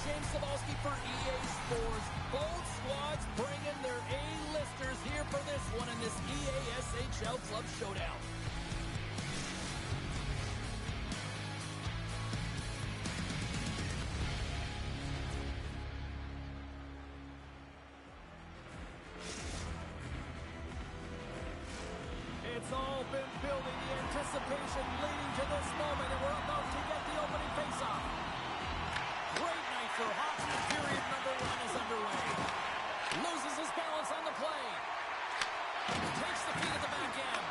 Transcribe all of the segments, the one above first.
James Cebulski for EA Sports. Both squads bringing their A-listers here for this one in this EA SHL Club Showdown. been building, the anticipation leading to this moment, and we're about to get the opening faceoff. Great night for hockey. Period number 1 is underway. Loses his balance on the play. Takes the feed at the back end.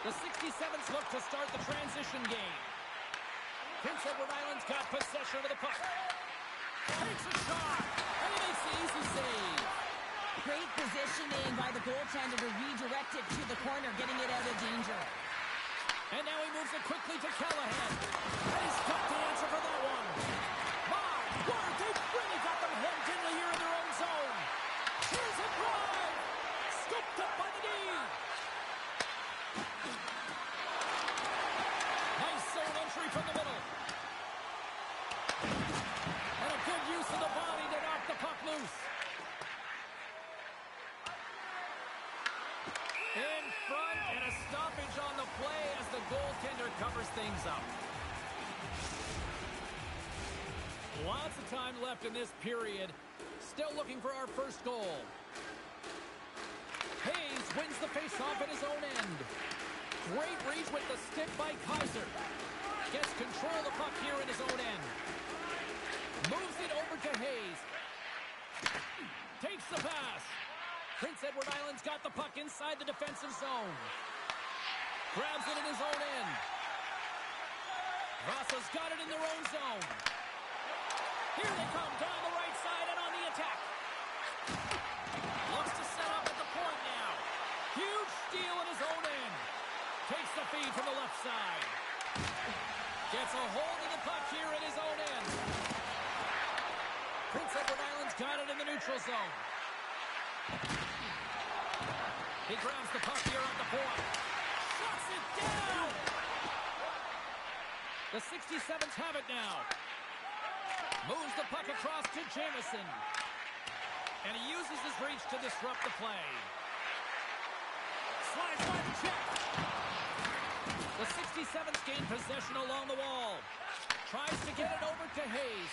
The 67s look to start the transition game. Prince Edward Island's got possession of the puck. Takes a shot, and he makes the easy save. Great positioning by the goaltender to redirect it to the corner, getting it out of danger. And now he moves it quickly to Callahan. And he's got the answer for that one. My word, they've really got them hemmed in here in their own zone. Here's a drive. Scooped up by the D. Nice zone entry from the middle. And a good use of the body to knock the puck loose. In front, and a stoppage on the play as the goaltender covers things up. Lots of time left in this period. Still looking for our first goal. Hayes wins the faceoff at his own end. Great reach with the stick by Kaiser. Gets control of the puck here in his own end. Moves it over to Hayes. Takes the pass. Prince Edward Island's got the puck inside the defensive zone. Grabs it in his own end. Vasa's got it in their own zone. Here they come down the right side and on the attack. Looks to set up at the point now. Huge steal in his own end. Takes the feed from the left side. Gets a hold of the puck here in his own end. Prince Edward Island's got it in the neutral zone. He grabs the puck here at the point. Shuts it down! The 67s have it now. Moves the puck across to Jamison. And he uses his reach to disrupt the play. Slides by the check. The 67s gain possession along the wall. Tries to get it over to Hayes.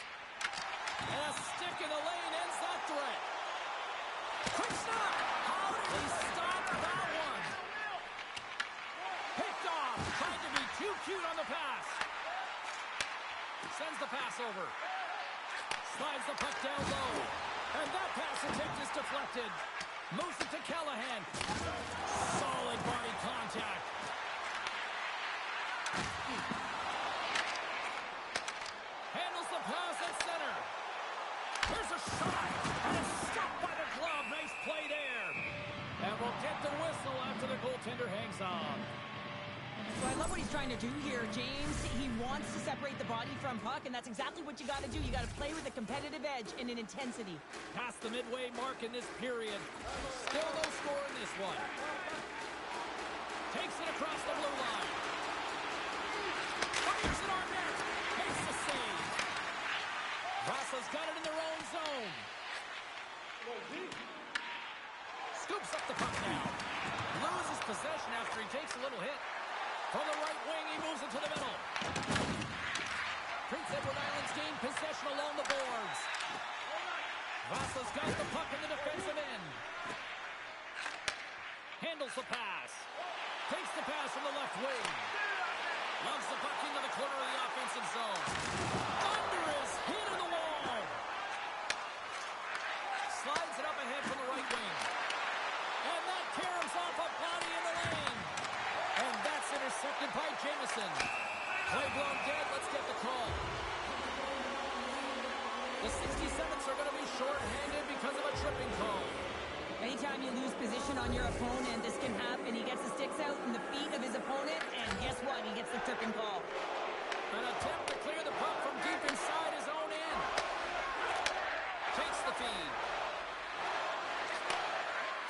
And a stick in the lane ends that threat. Quick stop! How did he stop that one? Picked off. Tried to be too cute on the pass. Sends the pass over. Slides the puck down low. And that pass attempt is deflected. Moves it to Callahan. Solid body contact. Handles the pass at center. Here's a shot. And it's stopped by the glove. Nice play there. And we'll get the whistle after the goaltender hangs on. So I love what he's trying to do here, James. He wants to separate the body from puck, and that's exactly what you got to do. You got to play with a competitive edge and an intensity. Past the midway mark in this period. Still no score in this one. Takes it across the blue line. Fires it on net. Makes the save. Vasa's got it in their own zone. Scoops up the puck now. Loses possession after he takes a little hit. From the right wing, he moves it to the middle. Prince Edward Island's gained possession along the boards. Vasa's got the puck in the defensive end. Handles the pass. Takes the pass from the left wing. Loves the puck into the corner of the offensive zone. Thunder is hit in the wall. Slides it up ahead from the right wing. And that tears off a body in the lane. And that's intercepted by Jamison. Play blown dead. Let's get the call. The 67s are going to be short-handed because of a tripping call. Anytime you lose position on your opponent, this can happen. He gets the sticks out in the feet of his opponent, and guess what? He gets the tripping call. An attempt to clear the puck from deep inside his own end. Takes the feed.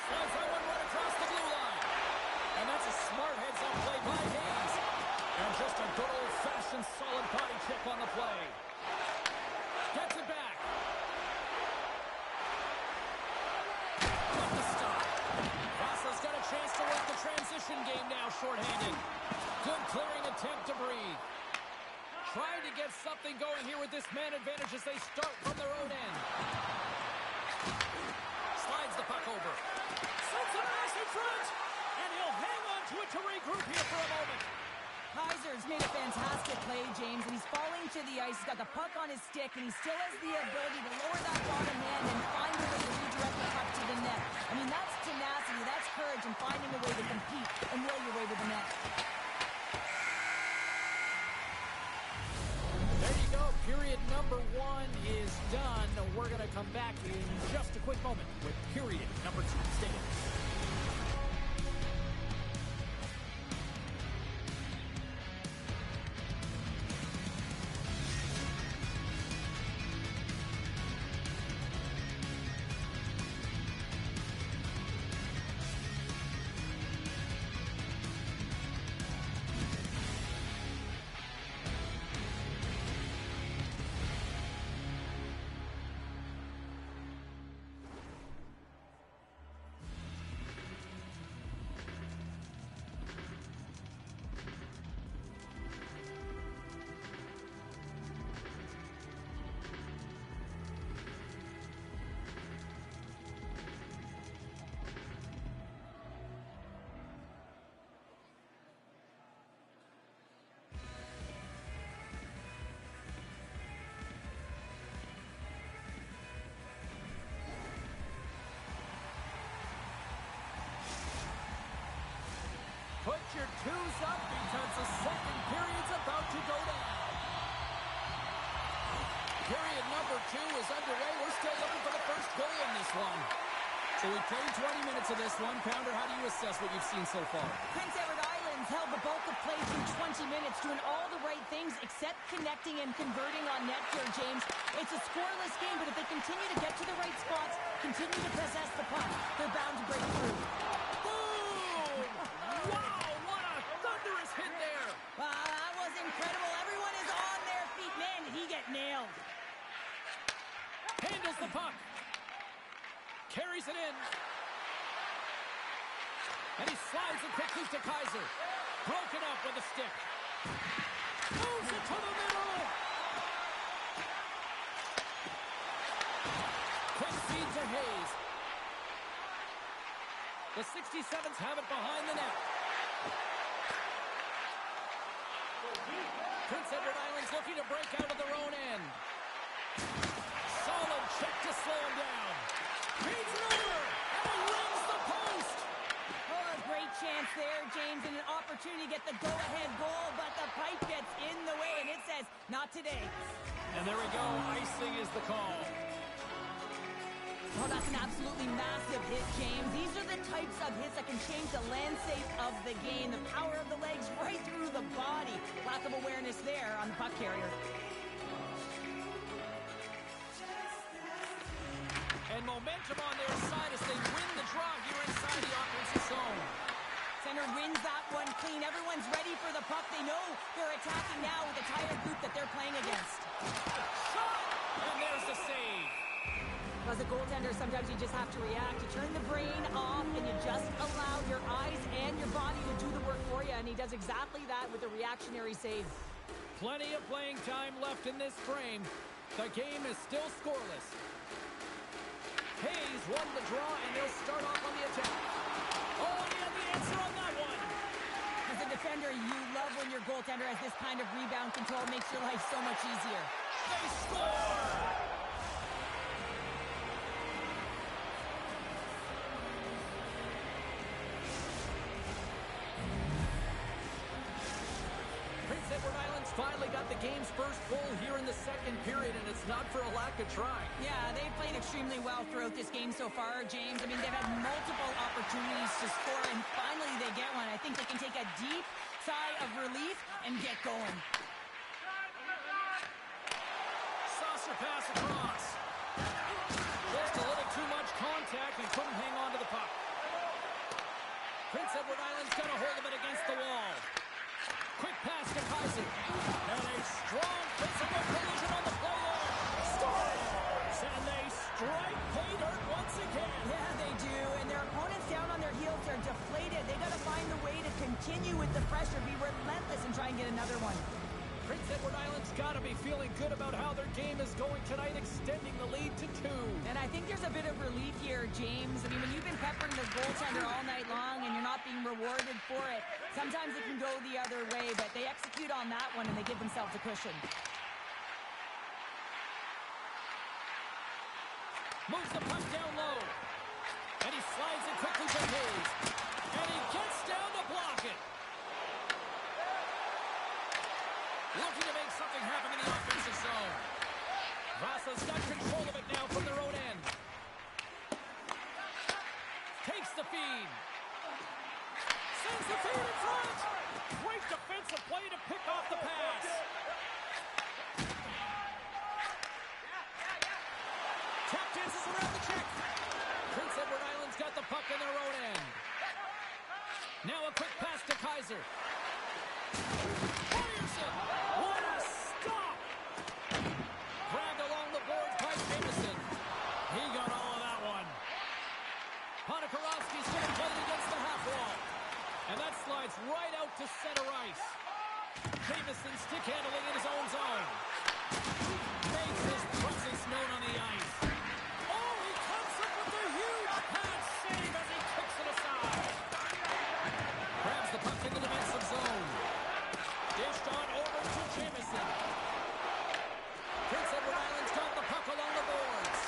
Slides that one right across the blue line. And that's a smart heads-up play by Hayes. And just a good old-fashioned solid body check on the play. Gets it back. What the stop. Vasa's got a chance to work the transition game now shorthanded. Good clearing attempt to breathe. Trying to get something going here with this man advantage as they start from their own end. Slides the puck over. Sends a pass in front. And he'll hang on to it to regroup here for a moment. Kaiser's made a fantastic play, James, and he's falling to the ice. He's got the puck on his stick, and he still has the ability to lower that bottom hand and find a way to redirect the puck to the net. I mean, that's tenacity, that's courage, and finding a way to compete and will your way to the net. There you go. Period number 1 is done. We're going to come back in just a quick moment with period number 2. Stay with us. Put your twos up because the second period's about to go down. Period number 2 is underway. We're still looking for the first goal in this one. So we played 20 minutes of this one. Pounder, how do you assess what you've seen so far? Prince Edward Island's held the bulk of play through 20 minutes, doing all the right things except connecting and converting on net here, James. It's a scoreless game, but if they continue to get to the right spots, continue to possess the puck, they're bound to break through. Wow, what a thunderous hit there! Wow, that was incredible. Everyone is on their feet. Man, did he get nailed. Handles the puck. Carries it in. And he slides it quickly to Kaiser. Broken up with a stick. Moves it to the middle. Quick feed to Hayes. The 67s have it behind the net. Prince Edward Island's looking to break out of their own end. Solid check to slow him down. Feeds it over, and he wins the post. Oh, a great chance there, James, and an opportunity to get the go-ahead goal, but the pipe gets in the way, and it says, not today. And there we go. Icing is the call. Oh, that's an absolutely massive hit, James. These are the types of hits that can change the landscape of the game. The power of the legs right through the body. Lack of awareness there on the puck carrier. And momentum on their side as they win the draw here inside the offensive zone. Center wins that one clean. Everyone's ready for the puck. They know they're attacking now with the tighter group that they're playing against. Shot! And there's the save. As a goaltender, sometimes you just have to react. You turn the brain off and you just allow your eyes and your body to do the work for you, and he does exactly that with a reactionary save. Plenty of playing time left in this frame. The game is still scoreless. Hayes won the draw, and they'll start off on the attack. Oh, he had the answer on that one. As a defender, you love when your goaltender has this kind of rebound control. It makes your life so much easier. They score! Prince Edward Island's finally got the game's first goal here in the second period, and it's not for a lack of trying. Yeah, they've played extremely well throughout this game so far, James. I mean, they've had multiple opportunities to score, and finally they get one. I think they can take a deep sigh of relief and get going. Saucer pass across. Just a little too much contact and couldn't hang on to the puck. Prince Edward Island's got a hold of it against the wall. Quick pass to Kaiser. And a strong physical collision on the play there. Scores! And they strike pay dirt once again. Yeah, they do. And their opponents down on their heels are deflated. They got to find a way to continue with the pressure, be relentless, and try and get another one. Prince Edward Island's got to be feeling good about how they're game is going tonight, extending the lead to 2. And I think there's a bit of relief here, James. I mean, when you've been peppering the goaltender all night long and you're not being rewarded for it, sometimes it can go the other way, but they execute on that one and they give themselves a cushion. Moves the puck down low. And he slides it quickly to Hayes. And he gets down to block it. Looking to make something happen in the offensive zone. Vasa's got control of it now from their own end. Takes the feed. Sends the feed in front. Great defensive play to pick off the pass. Tap dances around the check. Prince Edward Island's got the puck in their own end. Now a quick pass to Kaiser. Fires it. What a stop! Grabbed along the boards by Jameson. He got all of that one. Ponikarovsky's still playing against the half wall. And that slides right out to center ice. Jameson stick handling in his own zone. Makes his presence known on the ice. Oh, he comes up with a huge pad save as he kicks it aside. Grabs the puck in the defensive zone. Dished on over to Jameson. Prince Edward Island's got the puck along the boards.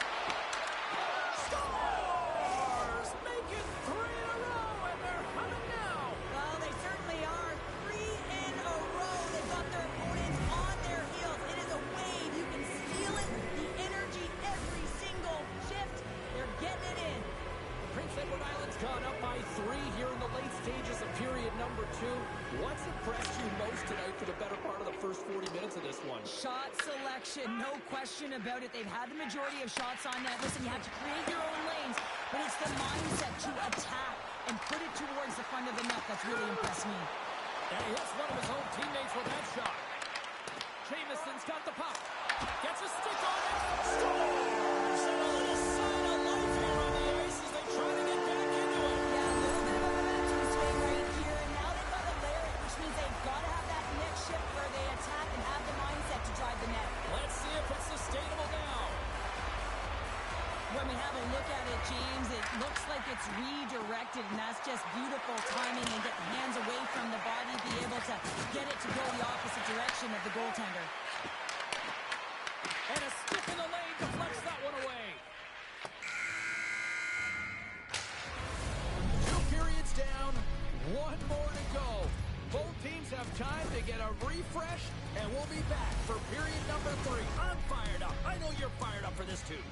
Scores! Make it 3 in a row, and they're humming now. Well, they certainly are. 3 in a row. They've got their opponents on their heels. It is a wave. You can feel it. The energy every single shift. They're getting it in. Prince Edward Island's gone up by 3 here in the late stages of period number 2. What's impressed you most tonight for the better part of the first 40 minutes of this one? Shot selection, no question about it. They've had the majority of shots on net. Listen, you have to create your own lanes, but it's the mindset to attack and put it towards the front of the net that's really impressed me. And he hits one of his own teammates with that shot. Jameson's got the puck. Gets a stick on it. Scores! And a little sign of life here on the ice as they try to get back into it. Yeah, a little bit of a momentum swing right here, and now they've got to layer it, which means they've got to have that next shift where they attack and have the mindset to drive the net. Let's see if it's sustainable now. When we have a look at it, James, it looks like it's redirected, and that's just beautiful timing and get the hands away from the body, be able to get it to go the opposite direction of the goaltender. And a stick in the lane deflects that one away. 2 periods down, 1 more to go. Both teams have time to get a refresh, and we'll be back for period number 3. I'm fired up. I know you're fired up for this too.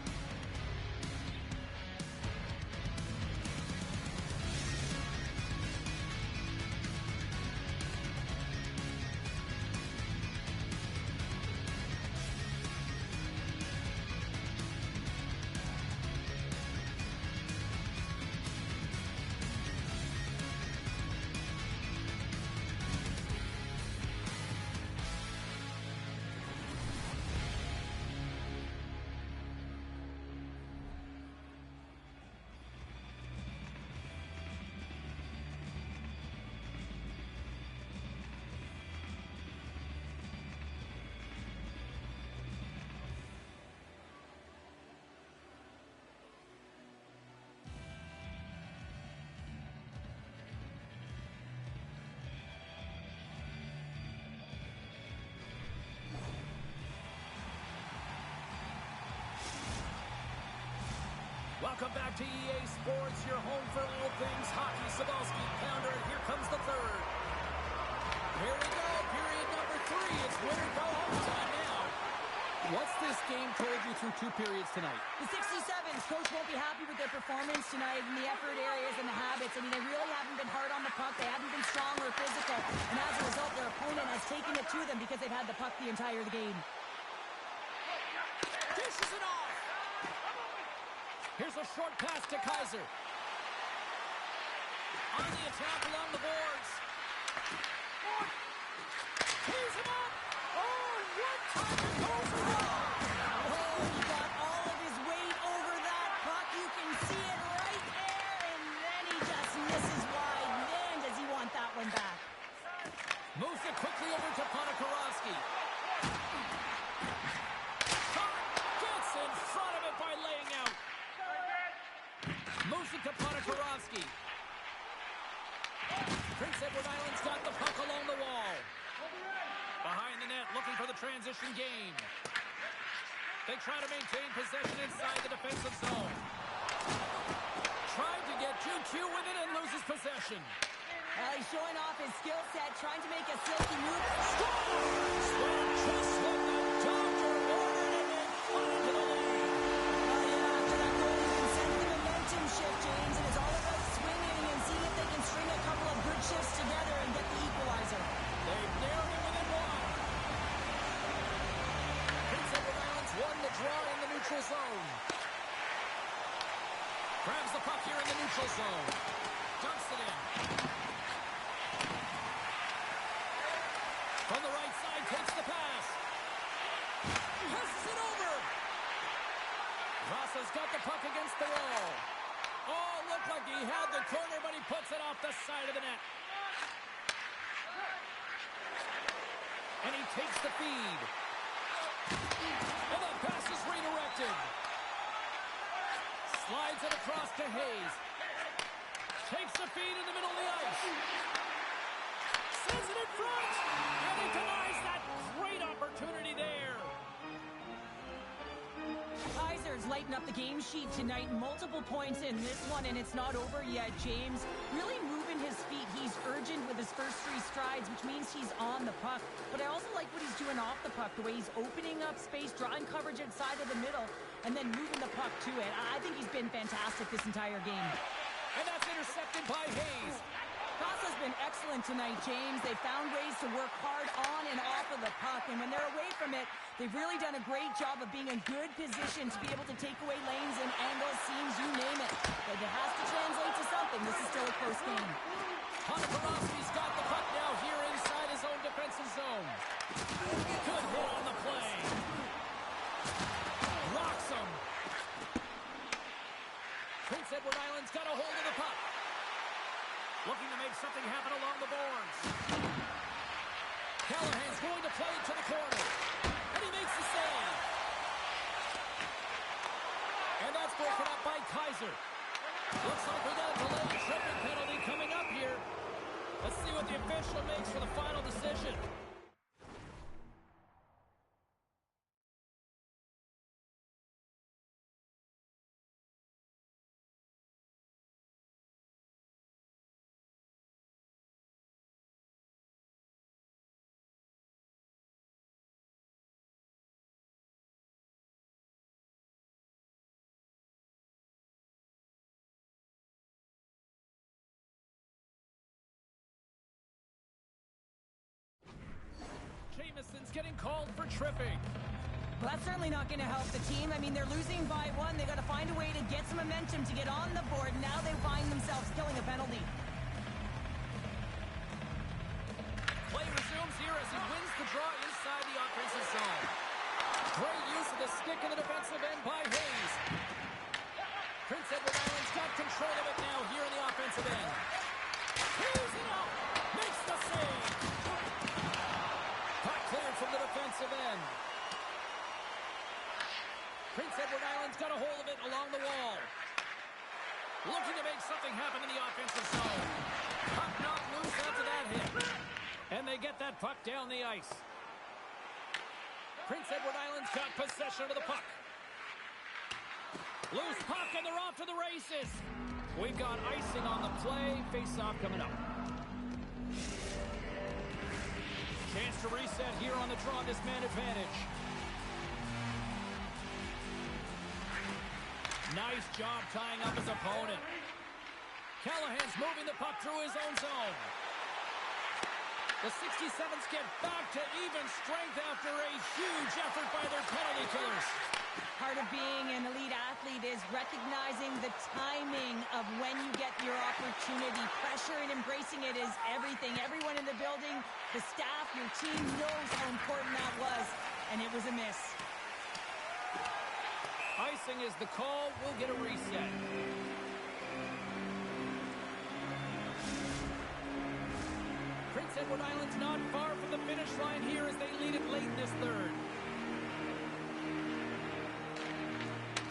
Welcome back to EA Sports, your home for all things hockey. Sabalski, pounder, and here comes the third. Here we go, period number 3. It's win or go home time now. What's this game told you through 2 periods tonight? The 67s, coach won't be happy with their performance tonight in the effort areas and the habits. I mean, they really haven't been hard on the puck. They haven't been strong or physical. And as a result, their opponent has taken it to them because they've had the puck the entire game. Dishes it off. Here's a short pass to Kaiser. On the attack along the boards. Tees him up. Oh, what time it goes wrong. Oh, he got all of his weight over that puck. You can see it right there. And then he just misses wide. Man, does he want that one back. Moves it quickly over to Ponikarovsky. Edward Island's got the puck along the wall. Behind the net, looking for the transition game. They try to maintain possession inside the defensive zone. Tried to get QQ with it and loses possession. He's showing off his skill set, trying to make a silky move. Scores! Just like the Dodger ordered and they fly into the lead. After that goal, you can sense the momentum shift, James, and it's all about swinging and seeing if they can string a couple of good shifts together and get the equalizer. They've narrowed it within one. Prince Edward Island's won the draw in the neutral zone. Grabs the puck here in the neutral zone. Dumps it in. From the right side, takes the pass. Passes it over. Vasa's got the puck against the wall. Oh, looked like he had the corner, but he puts it off the side of the net. And he takes the feed. And the pass is redirected. Slides it across to Hayes. Takes the feed in the middle of the ice. Sends it in front. And he denies that great opportunity there. Kaiser's lighting up the game sheet tonight. Multiple points in this one, and it's not over yet, James. Really moving his feet. He's urgent with his first three strides, which means he's on the puck. But I also like what he's doing off the puck, the way he's opening up space, drawing coverage inside of the middle, and then moving the puck to it. I think he's been fantastic this entire game. And that's intercepted by Hayes. Vasa's been excellent tonight, James. They found ways to work hard on and off of the puck, and when they're away from it, they've really done a great job of being in good position to be able to take away lanes and angles, seams, you name it. But it has to translate to something. This is still a close game. Ponikarovsky's got the puck now here inside his own defensive zone. Good hit on the play. Rocks him. Prince Edward Island's got a hold of the puck. Looking to make something happen along the boards. Callahan's going to play it to the corner. And he makes the save. And that's broken up by Kaiser. Looks like we got a delayed tripping penalty coming up here. Let's see what the official makes for the final decision. Jameson's getting called for tripping. Well, that's certainly not going to help the team. I mean, they're losing by one. They got to find a way to get some momentum to get on the board. Now they find themselves killing a penalty. Play resumes here as he wins the draw inside the offensive zone. Great use of the stick in the defensive end by Hayes. Prince Edward Island's got control of it now here in the offensive end. He's it out. Makes the save. Puck cleared from the defensive end. Prince Edward Island's got a hold of it along the wall. Looking to make something happen in the offensive zone. Puck knocked loose after that hit. And they get that puck down the ice. Prince Edward Island's got possession of the puck. Loose puck, and they're off to the races. We've got icing on the play. Face-off coming up. Chance to reset here on the draw. This man advantage. Nice job tying up his opponent. Callahan's moving the puck through his own zone. The 67s get back to even strength after a huge effort by their penalty killers. Part of being an elite athlete is recognizing the timing of when you get your opportunity. Pressure and embracing it is everything. Everyone in the building, the staff, your team knows how important that was, and it was a miss. Icing is the call. We'll get a reset. Prince Edward Island's not far from the finish line here as they lead it late in this third.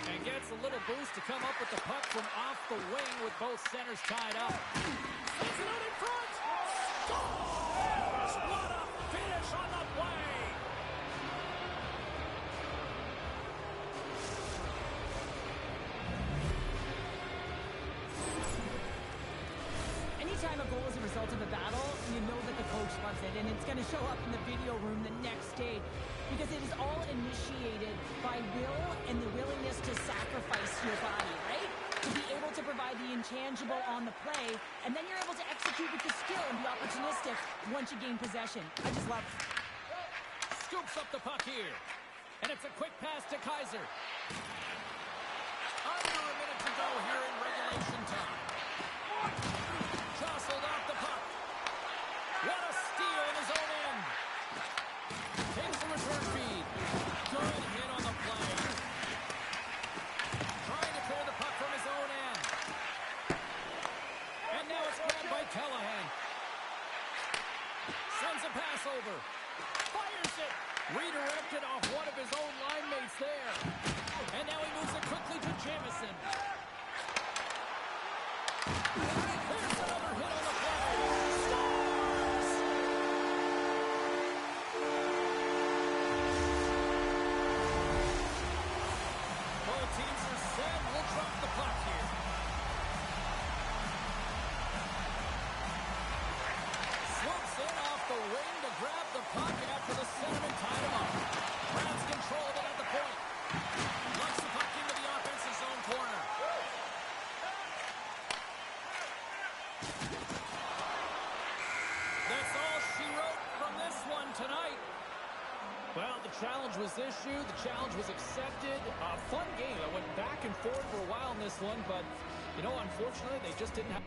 And gets a little boost to come up with the puck from off the wing with both centers tied up. Sends it out in front. anytime a goal is a result of a battle, you know that the coach loves it, and it's going to show up in the video room the next day because it is all initiated by will and the willingness to sacrifice your body, right? To be able to provide the intangible on the play, and then you're able to execute with the skill and be opportunistic once you gain possession. I just love it. Scoops up the puck here. And it's a quick pass to Kaiser. Under a minute to go here in regulation time. Jostled off the puck. What a steal in his own end. Takes the return feed. Good hit on the play. Trying to clear the puck from his own end. And now it's grabbed by Callahan. Sends a pass over. Fires it. Redirected off one of his own line mates there. And now he moves it quickly to Jamison. Here's another hit on the play. Scores! Both teams are set. We'll drop the puck here. Swoops in off the wing to grab the puck after the centerman tied him up. Browns controlled it at the point. Locks the puck into the offensive zone corner. That's all she wrote from this one tonight. Well, the challenge was issued. The challenge was accepted. A fun game. I went back and forth for a while in this one, but, you know, unfortunately, they just didn't have...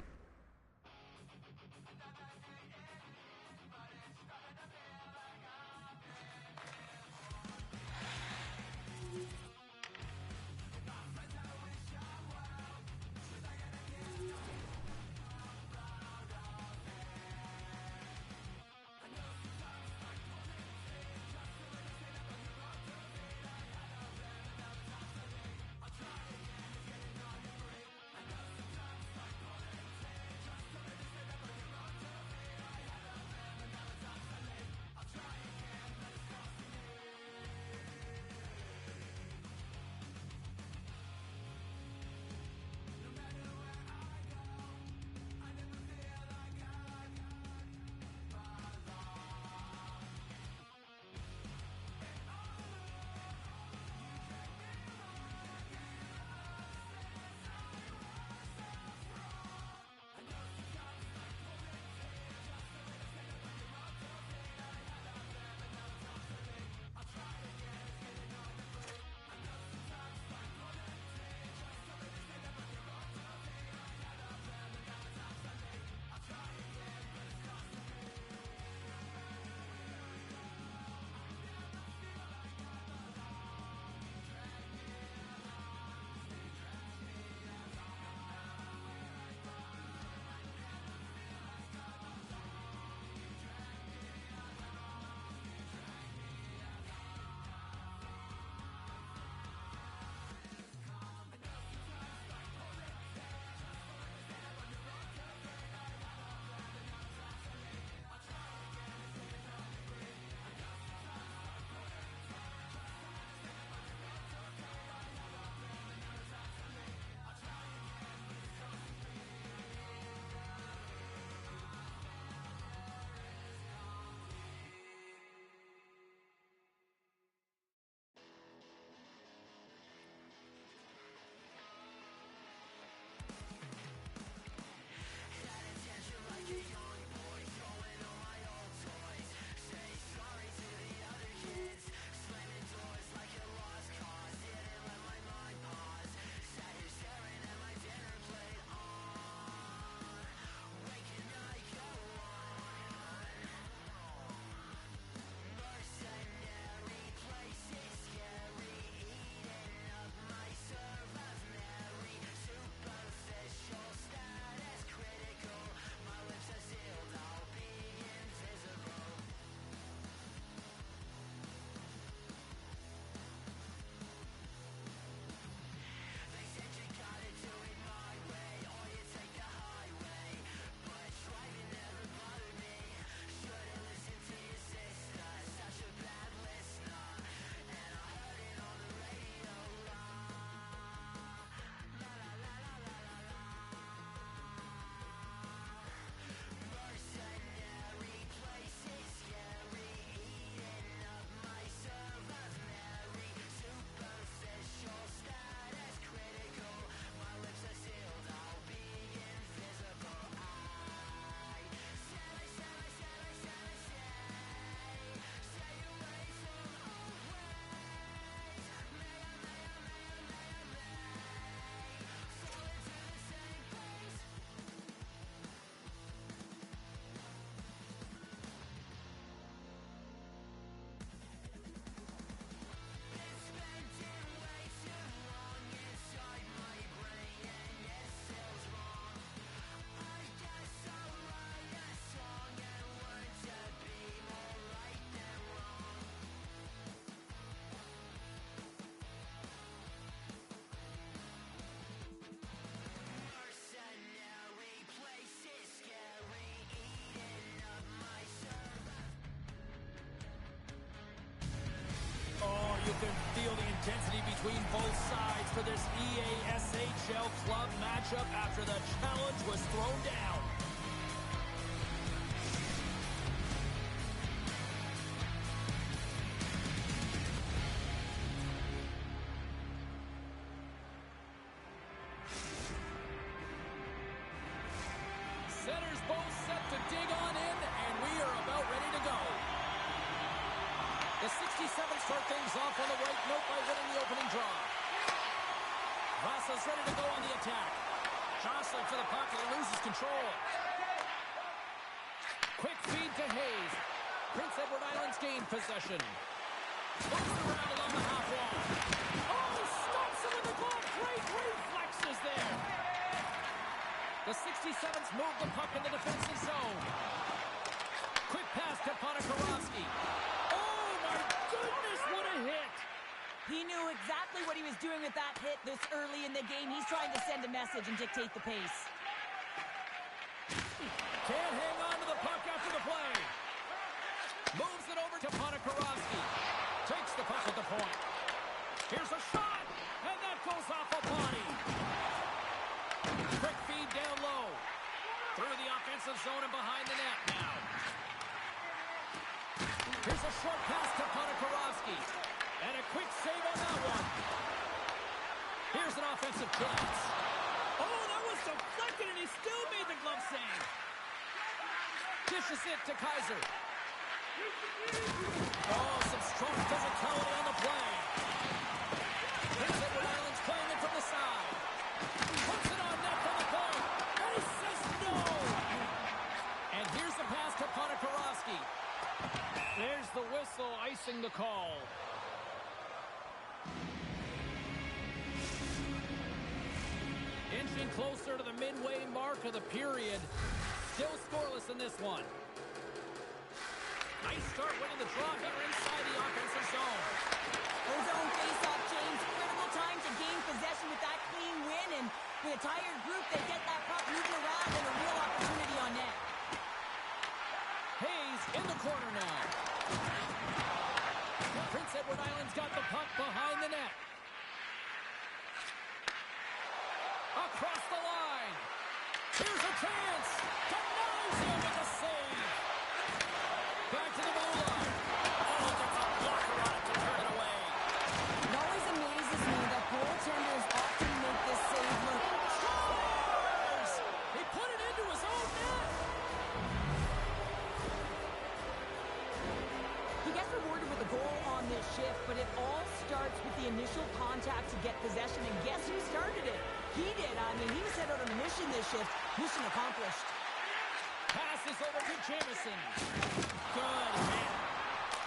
can feel the intensity between both sides for this EASHL club matchup after the challenge was thrown down. Centers both set to dig on in, and we are about ready to go. The 67 start things off on the right note by winning the opening draw. Vasa's ready to go on the attack. Jostling for the puck and loses control. Quick feed to Hayes. Prince Edward Island's gained possession. Moves it around along the half wall. Oh, stops him with the glove. Great reflexes there. The 67s move the puck in the defensive zone. Quick pass to Ponikarovsky. Oh, my goodness, what a hit. He knew exactly what he was doing with that hit this early in the game. He's trying to send a message and dictate the pace. Can't hang on to the puck after the play. Moves it over to Ponikarovsky. Takes the puck at the point. Here's a shot, and that goes off a body. Quick feed down low. Through the offensive zone and behind the net now. Here's a short pass to Ponikarovsky. And a quick save on that one. Here's an offensive chance. Oh, that was deflected, and he still made the glove save. Dishes it to Kaiser. Oh, some strong physicality on the play. Prince Edward Island's playing it from the side. Puts it on net from the point. And he says no. And here's the pass to Ponikarovsky. There's the whistle icing the call. Inching closer to the midway mark of the period. Still scoreless in this one. Nice start winning the draw here inside the offensive zone. Those own face-off, James. Critical time to gain possession with that clean win. And with a tired group, they get that puck moving around and a real opportunity on net. Hayes in the corner now. Prince Edward Island's got the puck behind the net. Across the line. Here's a chance. Denies him with a save. Back to the goal line. Oh, gets a blocker on it to turn it away. It always amazes me that goaltenders often make this save look. Scores! He put it into his own net. He gets rewarded with a goal on this shift, but it all starts with the initial contact to get possession. And guess who started it? He did. I mean, he was set out on a mission this shift. Mission accomplished. Passes over to Jamison. Good hit.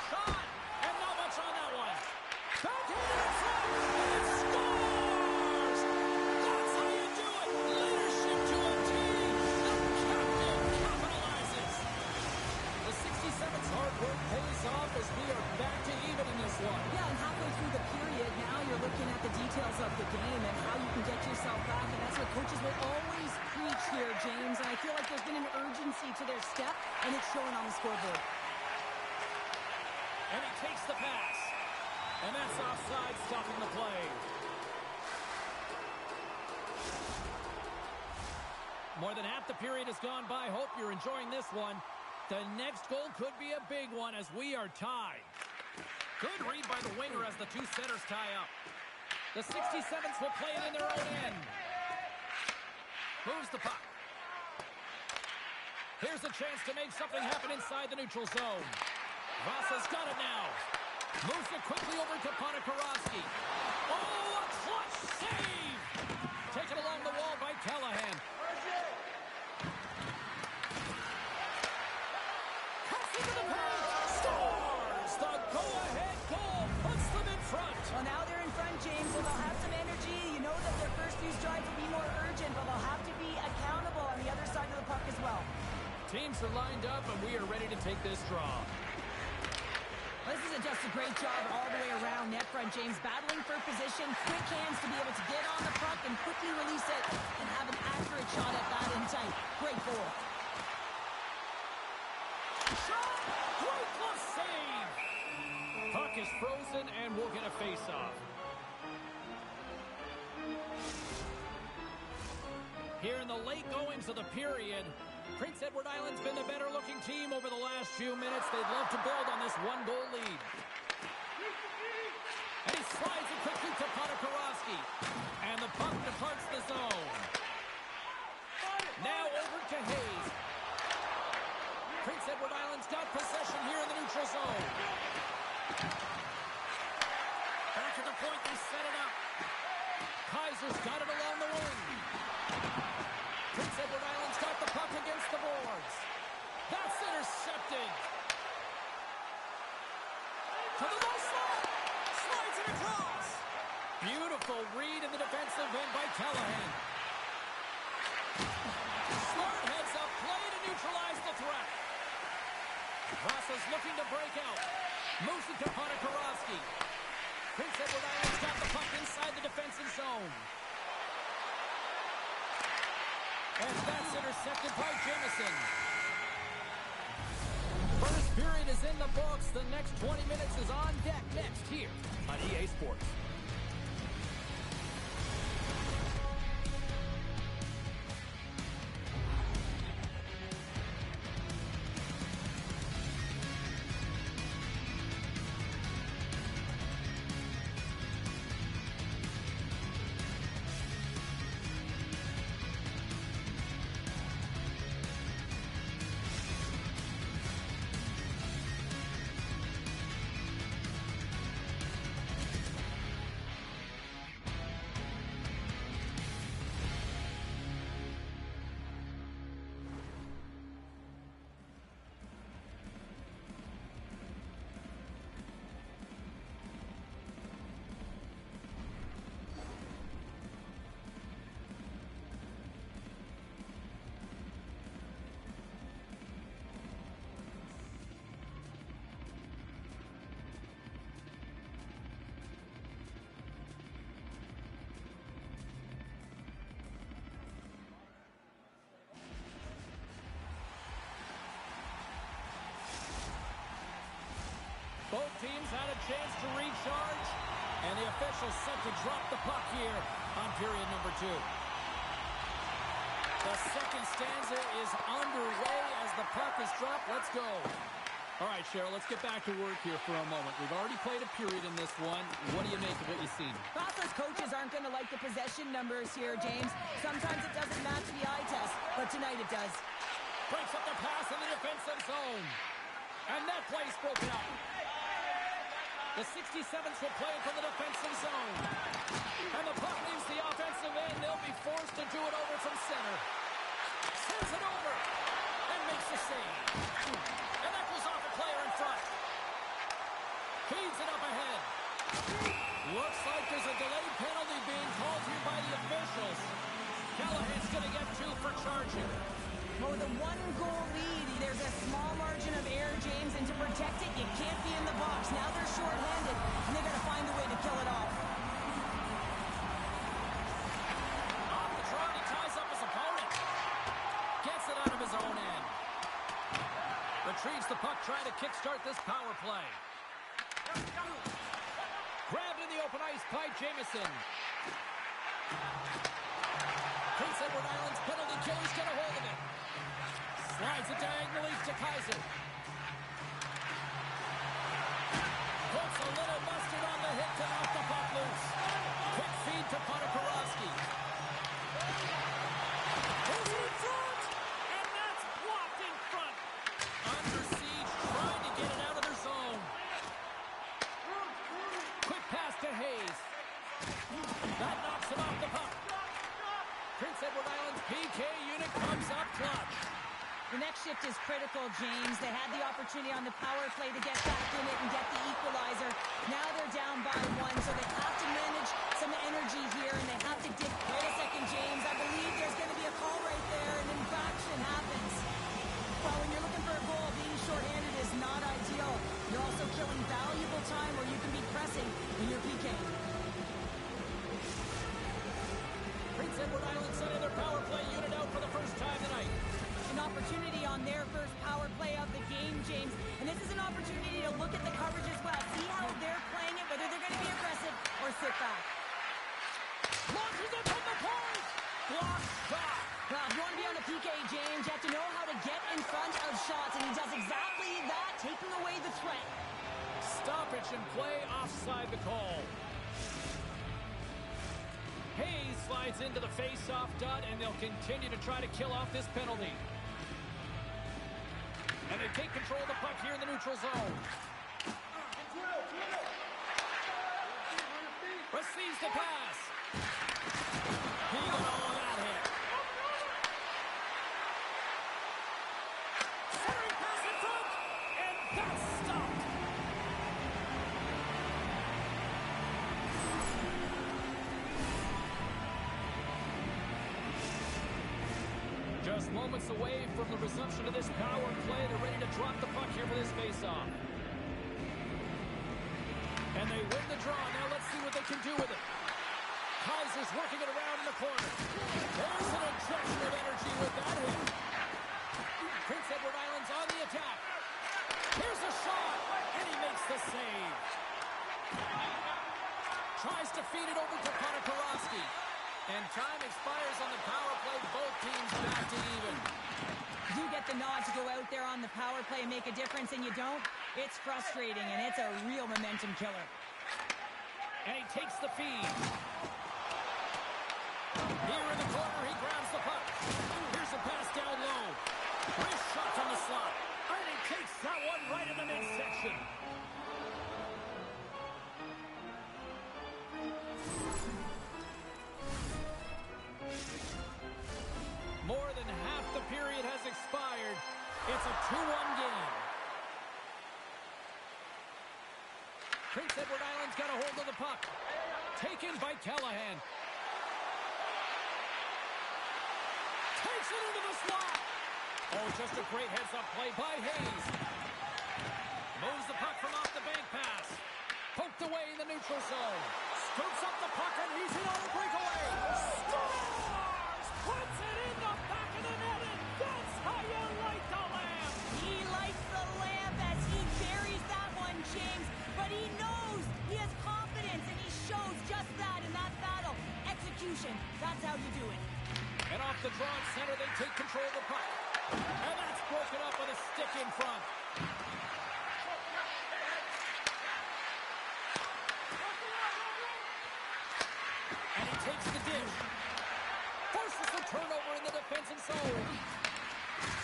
Shot! And not much on that one. Backhand in front! And it scores! That's how you do it! Leadership to a team! The captain capitalizes! The 67's hard work pays off as we are back to even in this one. Yeah, and halfway through the period, now you're looking at the details of the game and how you can get yourself back, and that's what coaches will always preach here, James, and I feel like there's been an urgency to their step, and it's showing on the scoreboard. And he takes the pass. And that's offside, stopping the play. More than half the period has gone by. Hope you're enjoying this one. The next goal could be a big one as we are tied. Good read by the winger as the two centers tie up. The 67s will play it in their own end. Moves the puck. Here's a chance to make something happen inside the neutral zone. Vasa's got it now. Moves it quickly over to Ponikarovsky. Oh, a clutch save! Taken along the wall by Callahan. Cuts into the paint. Scores! The go-ahead goal puts them in front. Well, now they're in front, James, and they'll have some energy. You know that their first few strides will be more urgent, but they'll have to be accountable on the other side of the puck as well. Teams are lined up, and we are ready to take this draw. This is just a great job all the way around net front, James. Battling for position, quick hands to be able to get on the puck and quickly release it and have an accurate shot at that in tight. Great goal. Shot! Great glove save! Puck is frozen, and we'll get a face-off. Here in the late goings of the period, Prince Edward Island's been the better-looking team over the last few minutes. They'd love to build on this one-goal lead. And he slides it quickly to Podakarovsky. And the puck departs the zone. Now over to Hayes. Prince Edward Island's got possession here in the neutral zone. Back at the point, they set it up. Kaiser's got it along the wing. Prince Edward Island's got the puck against the boards. That's intercepted. To the low slot. Slides it across. Beautiful read in the defensive end by Callahan. Smart heads up play to neutralize the threat. Vasa's looking to break out. Moves it to Podakarovsky. Prince Edward Island's got the puck inside the defensive zone. And that's intercepted by Jamison. First period is in the books. The next 20 minutes is on deck next here on EA Sports. Both teams had a chance to recharge, and the officials set to drop the puck here on period number 2. The second stanza is underway as the puck is dropped. Let's go. All right, Cheryl, let's get back to work here for a moment. We've already played a period in this one. What do you make of what you've seen? Vasa's coaches aren't going to like the possession numbers here, James. Sometimes it doesn't match the eye test, but tonight it does. Breaks up the pass in the defensive zone. And that play's broken up. The 67th will play it from the defensive zone. And the puck leaves the offensive end. They'll be forced to do it over from center. Sends it over. And makes the save. And that goes off a player in front. Feeds it up ahead. Looks like there's a delayed penalty being called here by the officials. Callahan's going to get 2 for charging. Well, with a 1-goal lead, there's a small margin of error, James, and to protect it, you can't be in the box. Now they're shorthanded, and they got to find a way to kill it off. Off the draw, he ties up his opponent. Gets it out of his own end. Retrieves the puck, trying to kickstart this power play. Grabbed in the open ice by Jamison. Prince Edward Island's penalty kill. He's got a hold of it. Slides it diagonally to Kaiser. Puts a little mustard on the hit to knock the puck loose. Quick feed to Podakarovsky. Pulls it in front. And that's blocked in front. Under siege, trying to get it out of their zone. Quick pass to Hayes. That knocks him off the puck. Prince Edward Island's PK unit comes up clutch. The next shift is critical, James. They had the opportunity on the power play to get back in it and get the equalizer. Now they're down by 1, so they have to manage some energy here, and they have to dig. Wait a second, James. I believe there's going to be a call right there, and infraction happens. Well, when you're looking for a goal, being shorthanded is not ideal. You're also killing valuable time where you can be pressing in your PK. Prince Edward Island sending their power play unit out for the first time tonight. An opportunity on their first power play of the game, James. And this is an opportunity to look at the coverage as well. See how sit back. Launches it from the point. Block shot. Well, if you want to be on a PK, James, you have to know how to get in front of shots, and he does exactly that, taking away the threat. Stoppage and play, offside the call. Hayes slides into the face-off dot, and they'll continue to try to kill off this penalty. And they take control of the puck here in the neutral zone. Receives the pass. He got all of that hit. Centering pass in front, and that's stopped. Just moments away from the resumption of this power play. They're ready to drop the puck here for this face-off. And they win the draw. Now let's see what they can do with it. Kaiser's working it around in the corner. There's an injection of energy with that hit. Prince Edward Island's on the attack. Here's a shot, and he makes the save. Tries to feed it over to Ponikarovsky. And time expires on the power play. Both teams back to even. You get the nod to go out there on the power play and make a difference, and you don't. It's frustrating, and it's a real momentum killer. And he takes the feed. Here in the corner, he grabs the puck. Here's a pass down low. Wrist shot from the slot. And he takes that one right in the midsection. More than half the period has expired. It's a 2-1 game. Prince Edward Island's got a hold of the puck. Taken by Callahan. Takes it into the slot. Oh, just a great heads-up play by Hayes. Moves the puck from off the bank pass. Poked away in the neutral zone. Scoops up the puck, and he's in on a breakaway. Scores! Puts it in the back of the net, and that's how you light the lamp. He lights the lamp as he buries that one, James. But he knows he has confidence, and he shows just that in that battle. Execution, that's how you do it. And off the draw at center, they take control of the puck. And that's broken up with a stick in front. And he takes the dish. Forces the turnover in the defensive zone.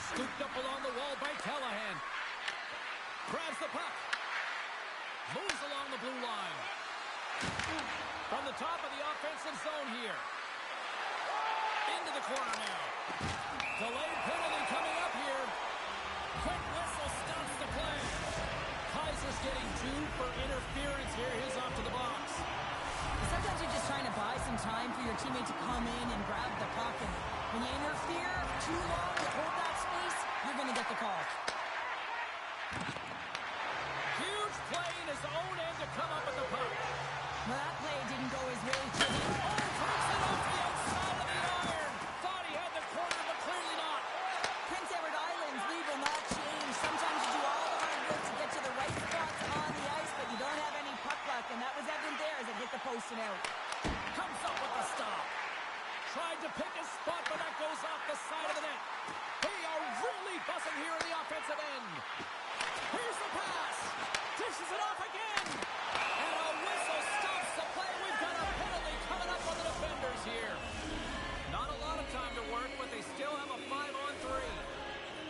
Scooped up along the wall by Callahan. Grabs the puck. Moves along the blue line. From the top of the offensive zone here. Into the corner now. Delayed penalty coming up here. Quick whistle stops the play. Kaiser's getting due for interference here. He's off to the box. Sometimes you're just trying to buy some time for your teammate to come in and grab the puck. And when you interfere too long to hold that space, you're going to get the call. Huge play in his own end to come up with the puck. Well, that play didn't go his way, Jimmy. Oh, takes it off the outside of the iron. Thought he had the corner, but clearly not. Prince Edward Island's lead will not change. Sometimes you do all the hard work to get to the right spots on the ice, but you don't have any puck luck, and that was evident there as it hit the post and out. Comes up with the stop. Tried to pick his spot, but that goes off the side of the net. They are really buzzing here in the offensive end. Here's the pass. Dishes it off again. And a whistle stops the play. We've got a penalty coming up on the defenders here. Not a lot of time to work, but they still have a 5-on-3.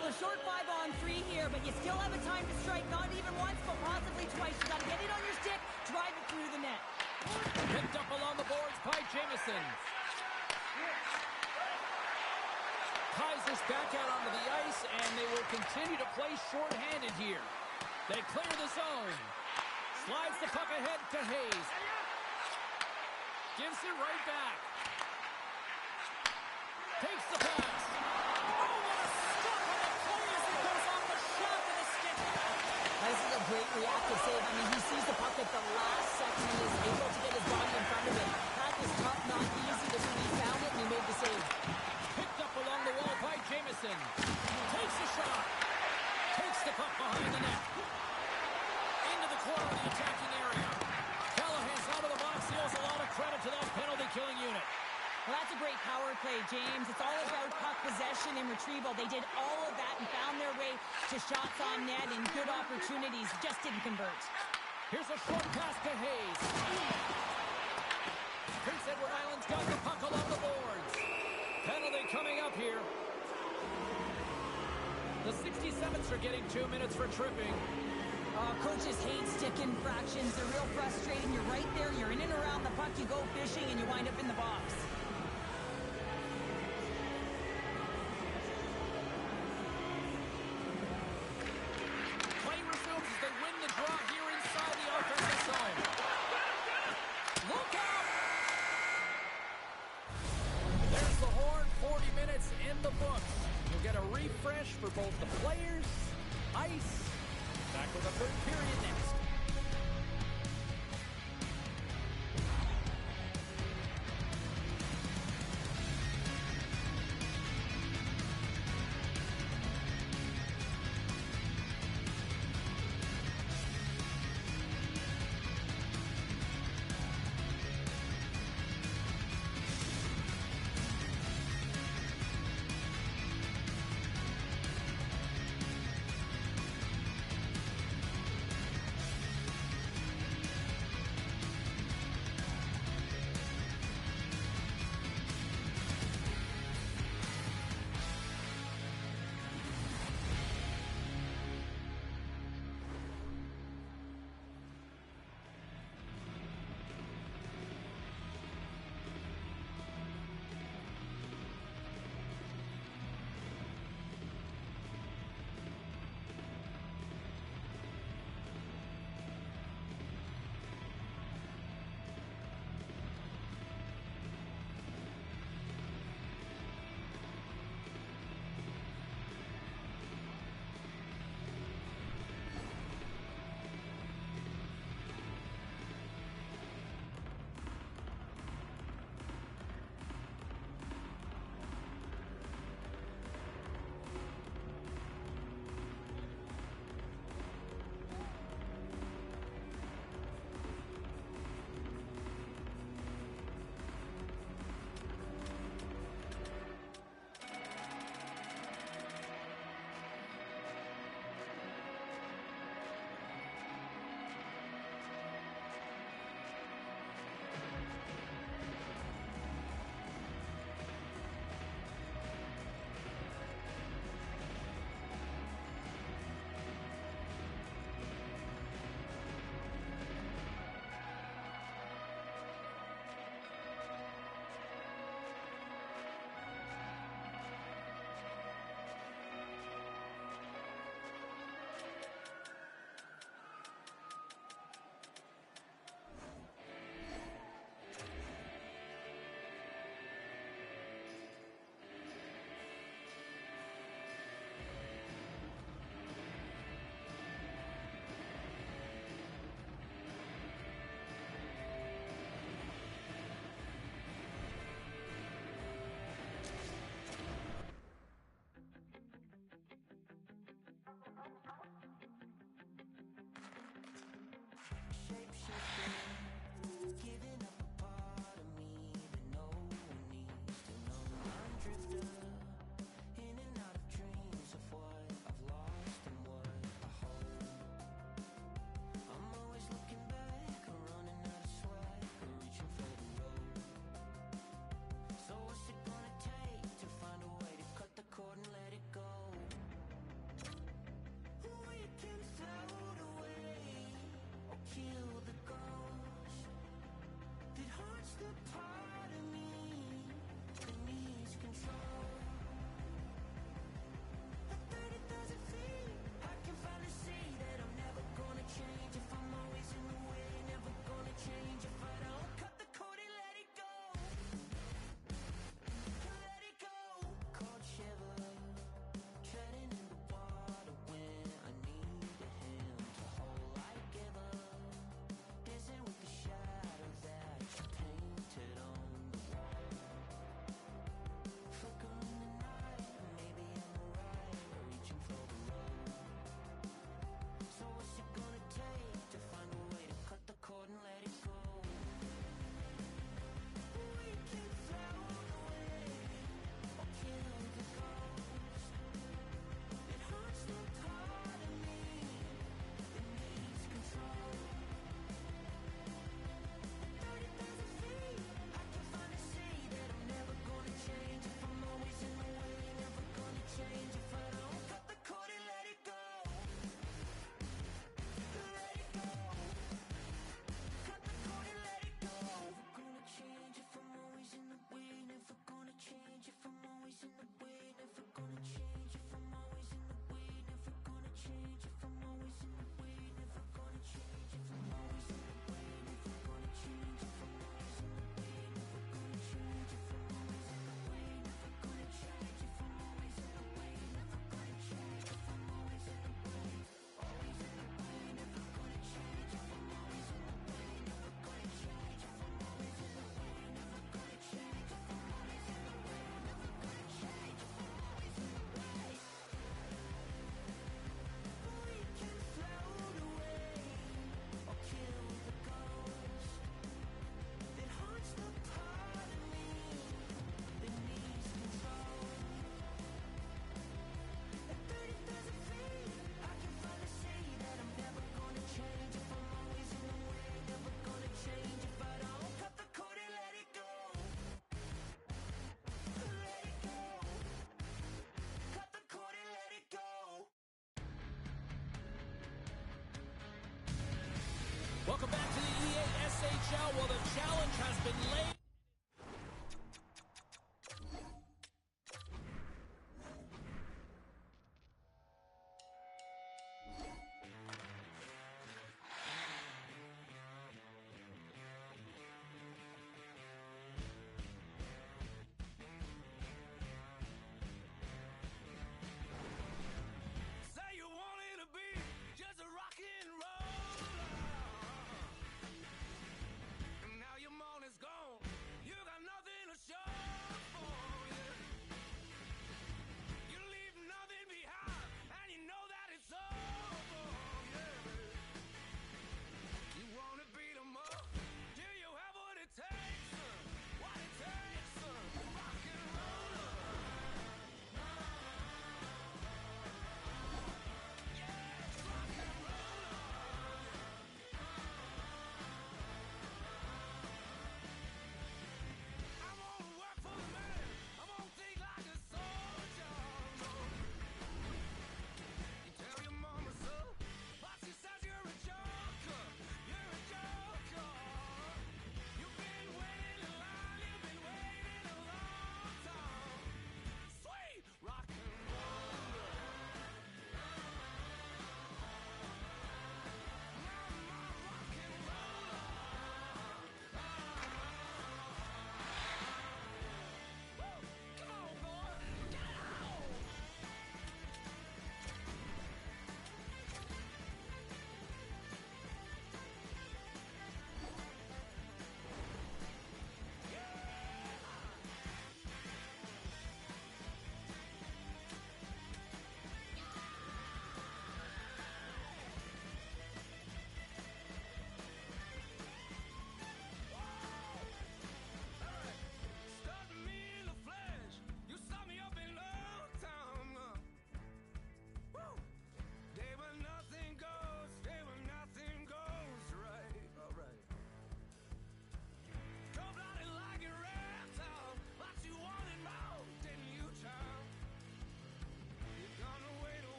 Well, a short 5-on-3 here, but you still have a time to strike, not even once, but possibly twice. You got to get it on your stick, drive it through the net. Picked up along the boards by Jamison. Kaiser's back out onto the ice, and they will continue to play short-handed here. They clear the zone. Slides the puck ahead to Hayes. Gives it right back. Takes the pass. Oh, what a stop on the play as it goes off the shaft of the stick. This is a great reactive save. I mean, he sees the puck at the last second and is able to get his body in front of it. That was tough, not easy, but he found it and he made the save. Picked up along the wall by Jamison. Takes a shot. Takes the puck behind the net. Into the corner of the attacking area. Callahan's out of the box. He also play, James. It's all about puck possession and retrieval. They did all of that and found their way to shots on net and good opportunities. Just didn't convert. Here's a short pass to Hayes. Prince Edward Island's got the puck along the boards. Penalty coming up here. The 67s are getting 2 minutes for tripping. Coaches hate stick infractions. They're real frustrating. You're right there. You're in and around the puck. You go fishing and you wind up in the box. Play resumes as they win the draw here inside the offensive zone. Look out! There's the horn. 40 minutes in the books. You'll get a refresh for both the players, ice. Back with a third period next. Welcome back to the EASHL. Well, the challenge has been laid. Say you wanted to be just a rock and roll. And now your money's gone.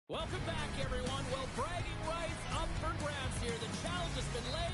Welcome back, everyone. Well, bragging rights up for grabs here. The challenge has been laid.